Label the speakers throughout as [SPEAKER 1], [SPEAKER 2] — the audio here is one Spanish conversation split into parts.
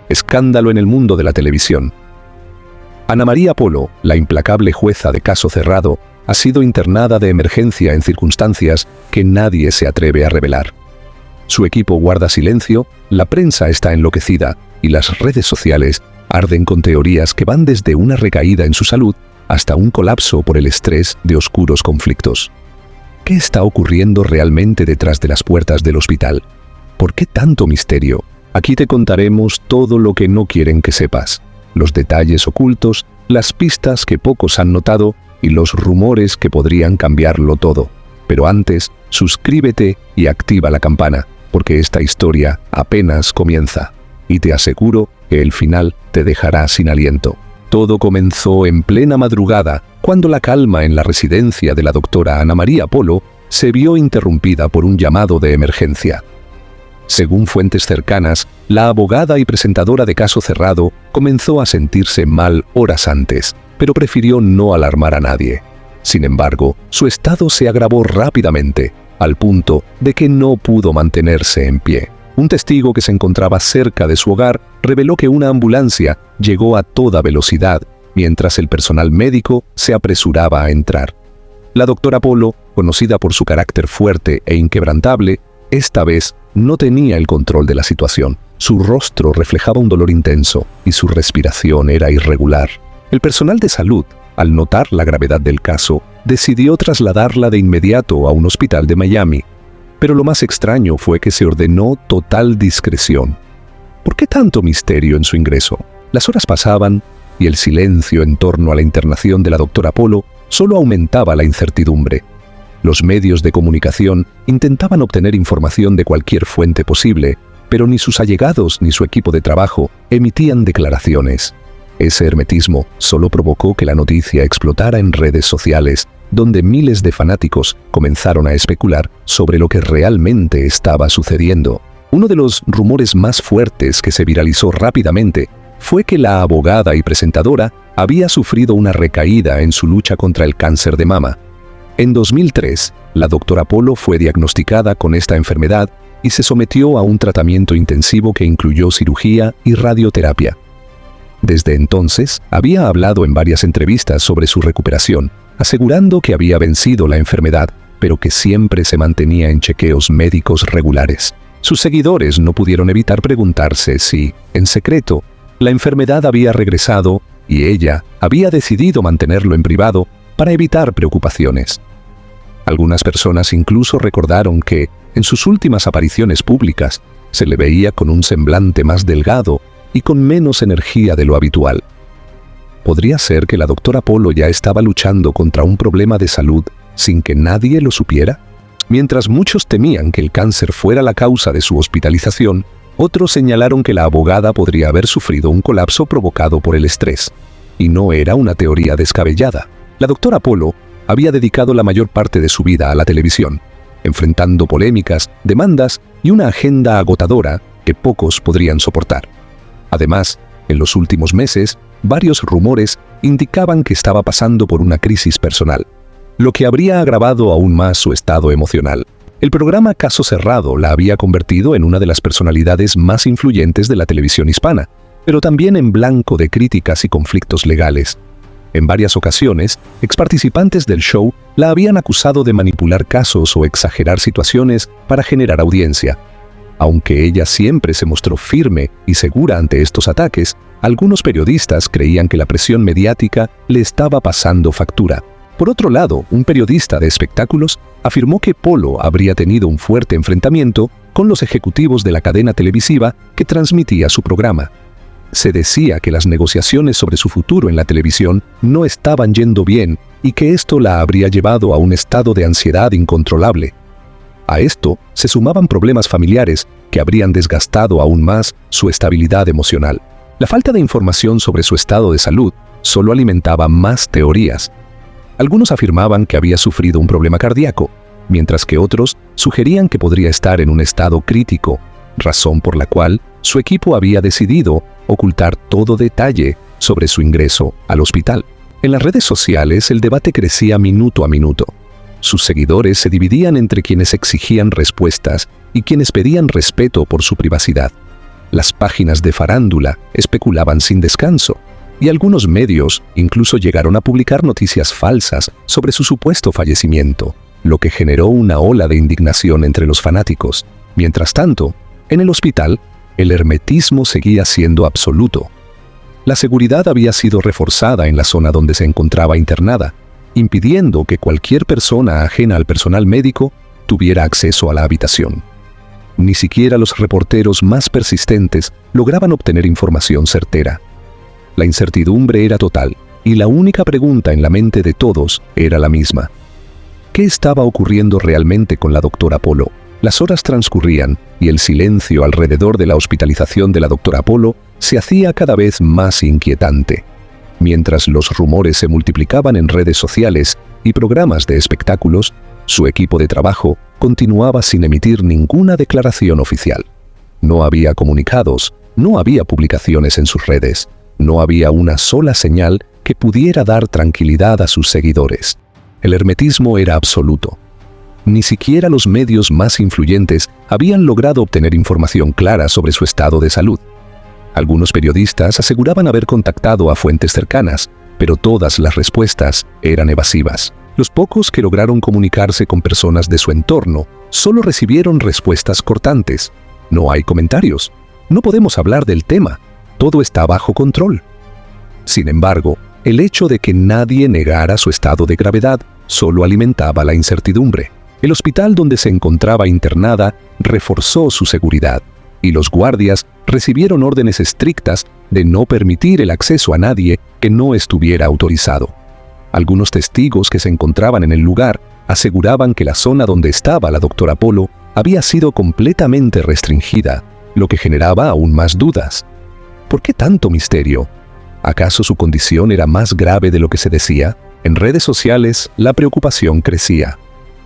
[SPEAKER 1] Escándalo en el mundo de la televisión. Ana María Polo, la implacable jueza de Caso Cerrado, ha sido internada de emergencia en circunstancias que nadie se atreve a revelar. Su equipo guarda silencio, la prensa está enloquecida y las redes sociales arden con teorías que van desde una recaída en su salud hasta un colapso por el estrés de oscuros conflictos. ¿Qué está ocurriendo realmente detrás de las puertas del hospital? ¿Por qué tanto misterio? Aquí te contaremos todo lo que no quieren que sepas, los detalles ocultos, las pistas que pocos han notado y los rumores que podrían cambiarlo todo. Pero antes, suscríbete y activa la campana, porque esta historia apenas comienza. Y te aseguro que el final te dejará sin aliento. Todo comenzó en plena madrugada, cuando la calma en la residencia de la doctora Ana María Polo se vio interrumpida por un llamado de emergencia. Según fuentes cercanas, la abogada y presentadora de Caso Cerrado comenzó a sentirse mal horas antes, pero prefirió no alarmar a nadie. Sin embargo, su estado se agravó rápidamente, al punto de que no pudo mantenerse en pie. Un testigo que se encontraba cerca de su hogar reveló que una ambulancia llegó a toda velocidad, mientras el personal médico se apresuraba a entrar. La doctora Polo, conocida por su carácter fuerte e inquebrantable, esta vez no tenía el control de la situación. Su rostro reflejaba un dolor intenso y su respiración era irregular. El personal de salud, al notar la gravedad del caso, decidió trasladarla de inmediato a un hospital de Miami. Pero lo más extraño fue que se ordenó total discreción. ¿Por qué tanto misterio en su ingreso? Las horas pasaban y el silencio en torno a la internación de la doctora Polo solo aumentaba la incertidumbre. Los medios de comunicación intentaban obtener información de cualquier fuente posible, pero ni sus allegados ni su equipo de trabajo emitían declaraciones. Ese hermetismo solo provocó que la noticia explotara en redes sociales, donde miles de fanáticos comenzaron a especular sobre lo que realmente estaba sucediendo. Uno de los rumores más fuertes que se viralizó rápidamente fue que la abogada y presentadora había sufrido una recaída en su lucha contra el cáncer de mama. En 2003, la doctora Polo fue diagnosticada con esta enfermedad y se sometió a un tratamiento intensivo que incluyó cirugía y radioterapia. Desde entonces, había hablado en varias entrevistas sobre su recuperación, asegurando que había vencido la enfermedad, pero que siempre se mantenía en chequeos médicos regulares. Sus seguidores no pudieron evitar preguntarse si, en secreto, la enfermedad había regresado y ella había decidido mantenerlo en privado para evitar preocupaciones. Algunas personas incluso recordaron que, en sus últimas apariciones públicas, se le veía con un semblante más delgado y con menos energía de lo habitual. ¿Podría ser que la doctora Polo ya estaba luchando contra un problema de salud sin que nadie lo supiera? Mientras muchos temían que el cáncer fuera la causa de su hospitalización, otros señalaron que la abogada podría haber sufrido un colapso provocado por el estrés. Y no era una teoría descabellada. La doctora Polo había dedicado la mayor parte de su vida a la televisión, enfrentando polémicas, demandas y una agenda agotadora que pocos podrían soportar. Además, en los últimos meses, varios rumores indicaban que estaba pasando por una crisis personal, lo que habría agravado aún más su estado emocional. El programa Caso Cerrado la había convertido en una de las personalidades más influyentes de la televisión hispana, pero también en blanco de críticas y conflictos legales. En varias ocasiones, exparticipantes del show la habían acusado de manipular casos o exagerar situaciones para generar audiencia. Aunque ella siempre se mostró firme y segura ante estos ataques, algunos periodistas creían que la presión mediática le estaba pasando factura. Por otro lado, un periodista de espectáculos afirmó que Polo habría tenido un fuerte enfrentamiento con los ejecutivos de la cadena televisiva que transmitía su programa. Se decía que las negociaciones sobre su futuro en la televisión no estaban yendo bien y que esto la habría llevado a un estado de ansiedad incontrolable. A esto se sumaban problemas familiares que habrían desgastado aún más su estabilidad emocional. La falta de información sobre su estado de salud solo alimentaba más teorías. Algunos afirmaban que había sufrido un problema cardíaco, mientras que otros sugerían que podría estar en un estado crítico, razón por la cual su equipo había decidido ocultar todo detalle sobre su ingreso al hospital. En las redes sociales el debate crecía minuto a minuto. Sus seguidores se dividían entre quienes exigían respuestas y quienes pedían respeto por su privacidad. Las páginas de farándula especulaban sin descanso, y algunos medios incluso llegaron a publicar noticias falsas sobre su supuesto fallecimiento, lo que generó una ola de indignación entre los fanáticos. Mientras tanto, en el hospital, el hermetismo seguía siendo absoluto. La seguridad había sido reforzada en la zona donde se encontraba internada, impidiendo que cualquier persona ajena al personal médico tuviera acceso a la habitación. Ni siquiera los reporteros más persistentes lograban obtener información certera. La incertidumbre era total, y la única pregunta en la mente de todos era la misma. ¿Qué estaba ocurriendo realmente con la doctora Polo? Las horas transcurrían, y el silencio alrededor de la hospitalización de la doctora Polo se hacía cada vez más inquietante. Mientras los rumores se multiplicaban en redes sociales y programas de espectáculos, su equipo de trabajo continuaba sin emitir ninguna declaración oficial. No había comunicados, no había publicaciones en sus redes, no había una sola señal que pudiera dar tranquilidad a sus seguidores. El hermetismo era absoluto. Ni siquiera los medios más influyentes habían logrado obtener información clara sobre su estado de salud. Algunos periodistas aseguraban haber contactado a fuentes cercanas, pero todas las respuestas eran evasivas. Los pocos que lograron comunicarse con personas de su entorno solo recibieron respuestas cortantes. No hay comentarios. No podemos hablar del tema. Todo está bajo control. Sin embargo, el hecho de que nadie negara su estado de gravedad solo alimentaba la incertidumbre. El hospital donde se encontraba internada reforzó su seguridad, y los guardias recibieron órdenes estrictas de no permitir el acceso a nadie que no estuviera autorizado. Algunos testigos que se encontraban en el lugar aseguraban que la zona donde estaba la doctora Polo había sido completamente restringida, lo que generaba aún más dudas. ¿Por qué tanto misterio? ¿Acaso su condición era más grave de lo que se decía? En redes sociales, la preocupación crecía.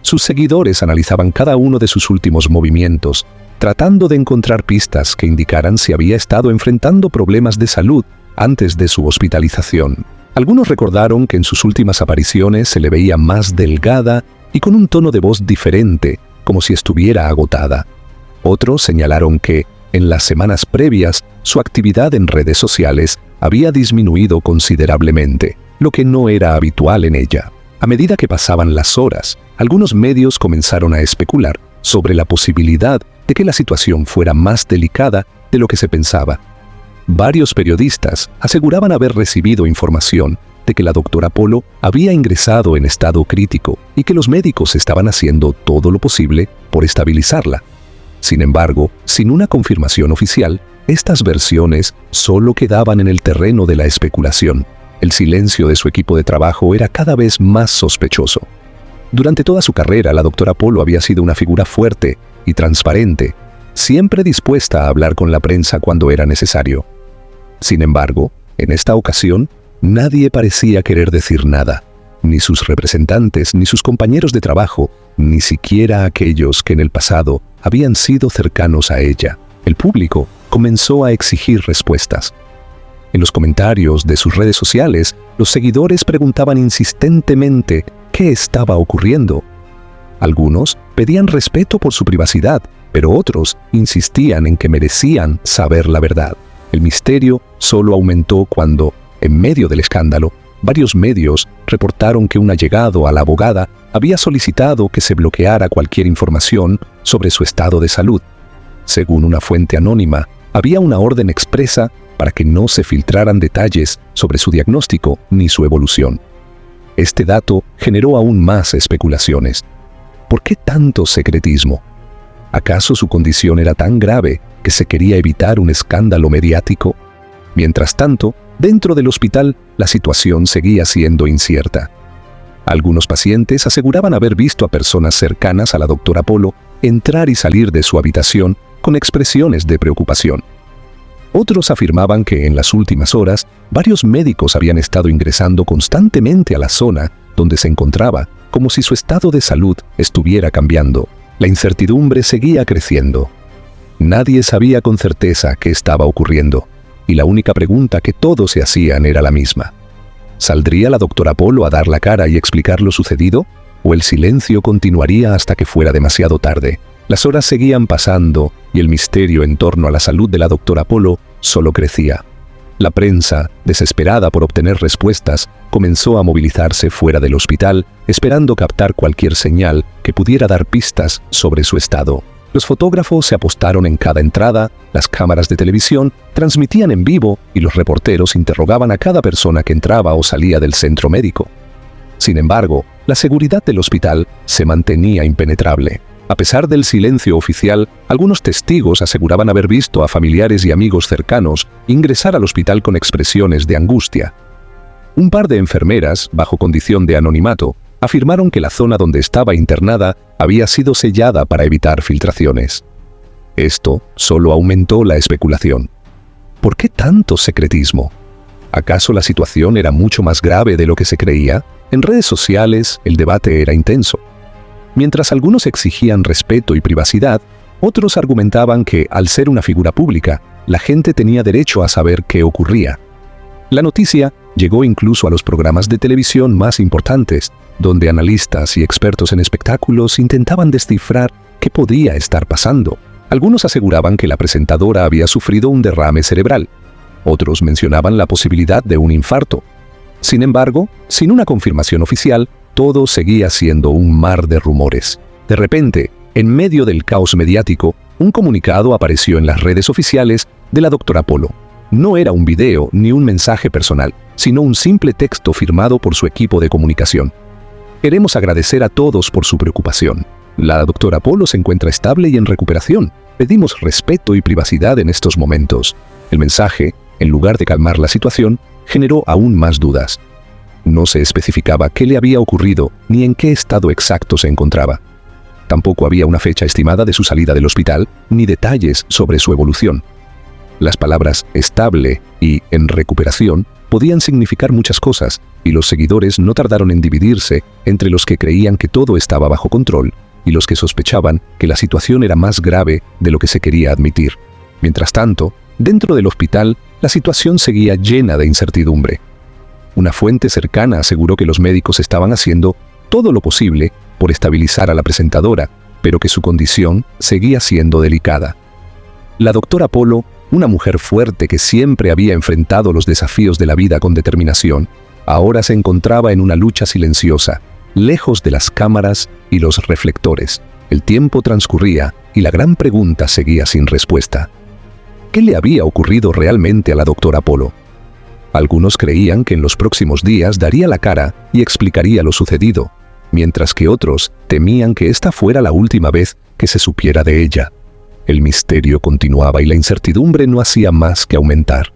[SPEAKER 1] Sus seguidores analizaban cada uno de sus últimos movimientos, tratando de encontrar pistas que indicaran si había estado enfrentando problemas de salud antes de su hospitalización. Algunos recordaron que en sus últimas apariciones se le veía más delgada y con un tono de voz diferente, como si estuviera agotada. Otros señalaron que, en las semanas previas, su actividad en redes sociales había disminuido considerablemente, lo que no era habitual en ella. A medida que pasaban las horas, algunos medios comenzaron a especular sobre la posibilidad de que la situación fuera más delicada de lo que se pensaba. Varios periodistas aseguraban haber recibido información de que la doctora Polo había ingresado en estado crítico y que los médicos estaban haciendo todo lo posible por estabilizarla. Sin embargo, sin una confirmación oficial, estas versiones solo quedaban en el terreno de la especulación. El silencio de su equipo de trabajo era cada vez más sospechoso. Durante toda su carrera, la doctora Polo había sido una figura fuerte y transparente, siempre dispuesta a hablar con la prensa cuando era necesario. Sin embargo, en esta ocasión, nadie parecía querer decir nada, ni sus representantes, ni sus compañeros de trabajo, ni siquiera aquellos que en el pasado habían sido cercanos a ella. El público comenzó a exigir respuestas. En los comentarios de sus redes sociales, los seguidores preguntaban insistentemente qué estaba ocurriendo. Algunos pedían respeto por su privacidad, pero otros insistían en que merecían saber la verdad. El misterio solo aumentó cuando, en medio del escándalo, varios medios reportaron que un allegado a la abogada había solicitado que se bloqueara cualquier información sobre su estado de salud. Según una fuente anónima, había una orden expresa para que no se filtraran detalles sobre su diagnóstico ni su evolución. Este dato generó aún más especulaciones. ¿Por qué tanto secretismo? ¿Acaso su condición era tan grave que se quería evitar un escándalo mediático? Mientras tanto, dentro del hospital, la situación seguía siendo incierta. Algunos pacientes aseguraban haber visto a personas cercanas a la doctora Polo entrar y salir de su habitación con expresiones de preocupación. Otros afirmaban que en las últimas horas, varios médicos habían estado ingresando constantemente a la zona donde se encontraba, como si su estado de salud estuviera cambiando. La incertidumbre seguía creciendo. Nadie sabía con certeza qué estaba ocurriendo, y la única pregunta que todos se hacían era la misma. ¿Saldría la doctora Polo a dar la cara y explicar lo sucedido? ¿O el silencio continuaría hasta que fuera demasiado tarde? Las horas seguían pasando y el misterio en torno a la salud de la doctora Polo solo crecía. La prensa, desesperada por obtener respuestas, comenzó a movilizarse fuera del hospital, esperando captar cualquier señal que pudiera dar pistas sobre su estado. Los fotógrafos se apostaron en cada entrada, las cámaras de televisión transmitían en vivo y los reporteros interrogaban a cada persona que entraba o salía del centro médico. Sin embargo, la seguridad del hospital se mantenía impenetrable. A pesar del silencio oficial, algunos testigos aseguraban haber visto a familiares y amigos cercanos ingresar al hospital con expresiones de angustia. Un par de enfermeras, bajo condición de anonimato, afirmaron que la zona donde estaba internada había sido sellada para evitar filtraciones. Esto solo aumentó la especulación. ¿Por qué tanto secretismo? ¿Acaso la situación era mucho más grave de lo que se creía? En redes sociales, el debate era intenso. Mientras algunos exigían respeto y privacidad, otros argumentaban que, al ser una figura pública, la gente tenía derecho a saber qué ocurría. La noticia llegó incluso a los programas de televisión más importantes, donde analistas y expertos en espectáculos intentaban descifrar qué podía estar pasando. Algunos aseguraban que la presentadora había sufrido un derrame cerebral. Otros mencionaban la posibilidad de un infarto. Sin embargo, sin una confirmación oficial, todo seguía siendo un mar de rumores. De repente, en medio del caos mediático, un comunicado apareció en las redes oficiales de la doctora Polo. No era un video ni un mensaje personal, sino un simple texto firmado por su equipo de comunicación. Queremos agradecer a todos por su preocupación. La doctora Polo se encuentra estable y en recuperación. Pedimos respeto y privacidad en estos momentos. El mensaje, en lugar de calmar la situación, generó aún más dudas. No se especificaba qué le había ocurrido ni en qué estado exacto se encontraba. Tampoco había una fecha estimada de su salida del hospital ni detalles sobre su evolución. Las palabras estable y en recuperación podían significar muchas cosas, y los seguidores no tardaron en dividirse entre los que creían que todo estaba bajo control y los que sospechaban que la situación era más grave de lo que se quería admitir. Mientras tanto, dentro del hospital, la situación seguía llena de incertidumbre. Una fuente cercana aseguró que los médicos estaban haciendo todo lo posible por estabilizar a la presentadora, pero que su condición seguía siendo delicada. La doctora Polo, una mujer fuerte que siempre había enfrentado los desafíos de la vida con determinación, ahora se encontraba en una lucha silenciosa, lejos de las cámaras y los reflectores. El tiempo transcurría y la gran pregunta seguía sin respuesta. ¿Qué le había ocurrido realmente a la doctora Polo? Algunos creían que en los próximos días daría la cara y explicaría lo sucedido, mientras que otros temían que esta fuera la última vez que se supiera de ella. El misterio continuaba y la incertidumbre no hacía más que aumentar.